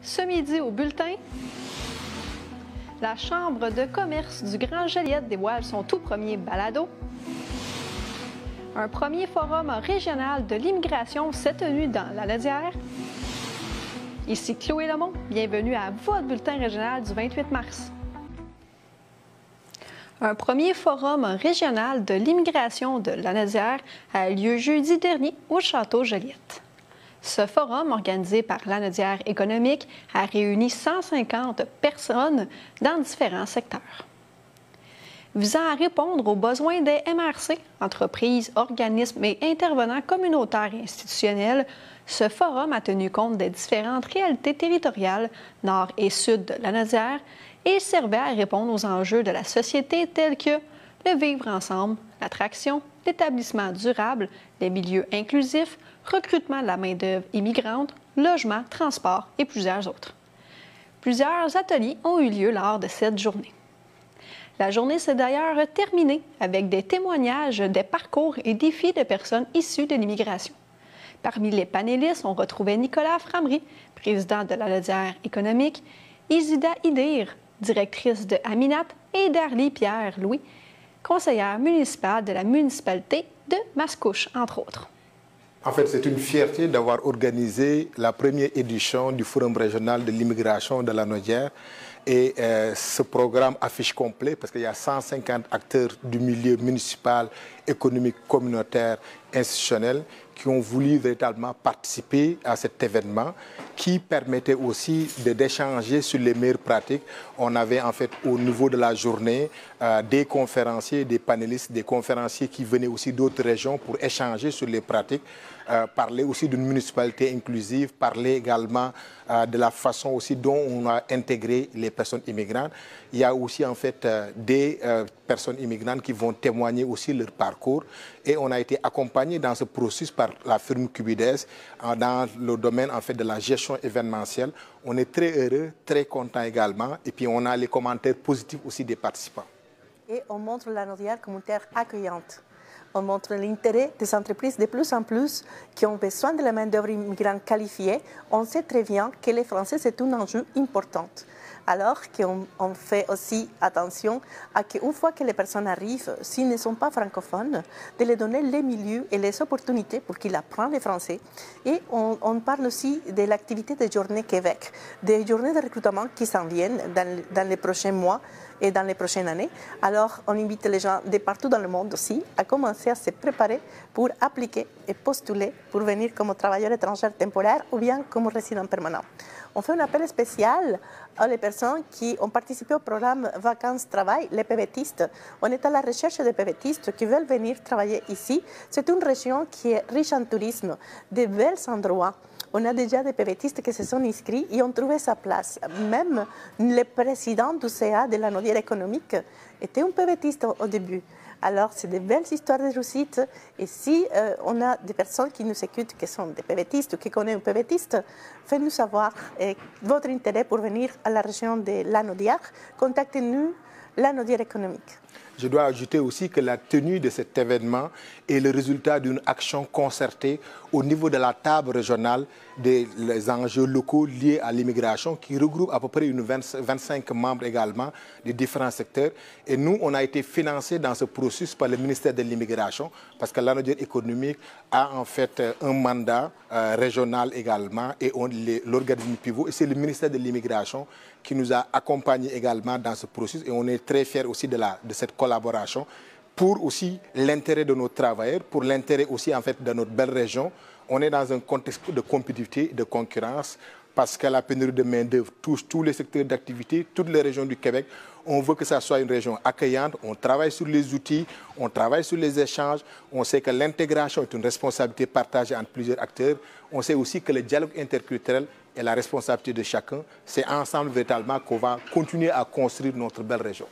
Ce midi au bulletin, la Chambre de commerce du Grand Joliette dévoile son tout premier balado. Un premier forum régional de l'immigration s'est tenu dans la Lanaudière. Ici Chloé Lemont, bienvenue à votre bulletin régional du 28 mars. Un premier forum régional de l'immigration de la Lanaudière a eu lieu jeudi dernier au Château Joliette. Ce forum, organisé par la Lanaudière économique, a réuni 150 personnes dans différents secteurs. Visant à répondre aux besoins des MRC, entreprises, organismes et intervenants communautaires et institutionnels, ce forum a tenu compte des différentes réalités territoriales, nord et sud de la Lanaudière, et servait à répondre aux enjeux de la société tels que le vivre ensemble, l'attraction, l'établissement durable, les milieux inclusifs, recrutement de la main-d'œuvre immigrante, logement, transport et plusieurs autres. Plusieurs ateliers ont eu lieu lors de cette journée. La journée s'est d'ailleurs terminée avec des témoignages des parcours et défis de personnes issues de l'immigration. Parmi les panélistes, on retrouvait Nicolas Framery, président de la Lanaudière économique, Isida Idir, directrice de Aminat, et Darly Pierre-Louis, conseillère municipale de la municipalité de Mascouche, entre autres. En fait, c'est une fierté d'avoir organisé la première édition du Forum régional de l'immigration de la Lanaudière. Et ce programme affiche complet parce qu'il y a 150 acteurs du milieu municipal, économique, communautaire, institutionnel qui ont voulu véritablement participer à cet événement qui permettait aussi d'échanger sur les meilleures pratiques. On avait en fait au niveau de la journée des conférenciers, des panélistes, des conférenciers qui venaient aussi d'autres régions pour échanger sur les pratiques, parler aussi d'une municipalité inclusive, parler également de la façon aussi dont on a intégré les personnes immigrantes. Il y a aussi en fait des personnes immigrantes qui vont témoigner aussi leur parcours et on a été accompagné dans ce processus par la firme Cubides dans le domaine en fait de la gestion événementielle. On est très heureux, très content également et puis on a les commentaires positifs aussi des participants. Et on montre la Lanaudière comme une terre accueillante. On montre l'intérêt des entreprises de plus en plus qui ont besoin de la main-d'œuvre immigrante qualifiée. On sait très bien que les Français, c'est un enjeu important. Alors qu'on fait aussi attention à qu'une fois que les personnes arrivent, s'ils ne sont pas francophones, de leur donner les milieux et les opportunités pour qu'ils apprennent le français. Et on parle aussi de l'activité des journées Québec, des journées de recrutement qui s'en viennent dans les prochains mois et dans les prochaines années. Alors, on invite les gens de partout dans le monde aussi à commencer à se préparer pour appliquer et postuler pour venir comme travailleur étranger temporaire ou bien comme résident permanent. On fait un appel spécial à les personnes qui ont participé au programme Vacances-Travail, les PVTistes. On est à la recherche des PVTistes qui veulent venir travailler ici. C'est une région qui est riche en tourisme, de bels endroits. On a déjà des PVTistes qui se sont inscrits et ont trouvé sa place. Même le président du CA de la Lanaudière économique était un PVTiste au début. Alors, c'est de belles histoires de réussite. Et si on a des personnes qui nous écoutent, qui sont des PVTistes ou qui connaissent un PVTiste, faites-nous savoir votre intérêt pour venir à la région de la Lanaudière. Contactez-nous, la Lanaudière économique. Je dois ajouter aussi que la tenue de cet événement est le résultat d'une action concertée au niveau de la table régionale des enjeux locaux liés à l'immigration qui regroupe à peu près 25 membres également de différents secteurs. Et nous, on a été financés dans ce processus par le ministère de l'immigration parce que la Lanaudière économique a en fait un mandat régional également et l'organisme pivot. Et c'est le ministère de l'immigration qui nous a accompagnés également dans ce processus. Et on est très fiers aussi de cette collaboration pour aussi l'intérêt de nos travailleurs, pour l'intérêt aussi en fait de notre belle région. On est dans un contexte de compétitivité, de concurrence, parce que la pénurie de main-d'œuvre touche tous les secteurs d'activité, toutes les régions du Québec. On veut que ça soit une région accueillante, on travaille sur les outils, on travaille sur les échanges, on sait que l'intégration est une responsabilité partagée entre plusieurs acteurs, on sait aussi que le dialogue interculturel est la responsabilité de chacun. C'est ensemble véritablement qu'on va continuer à construire notre belle région.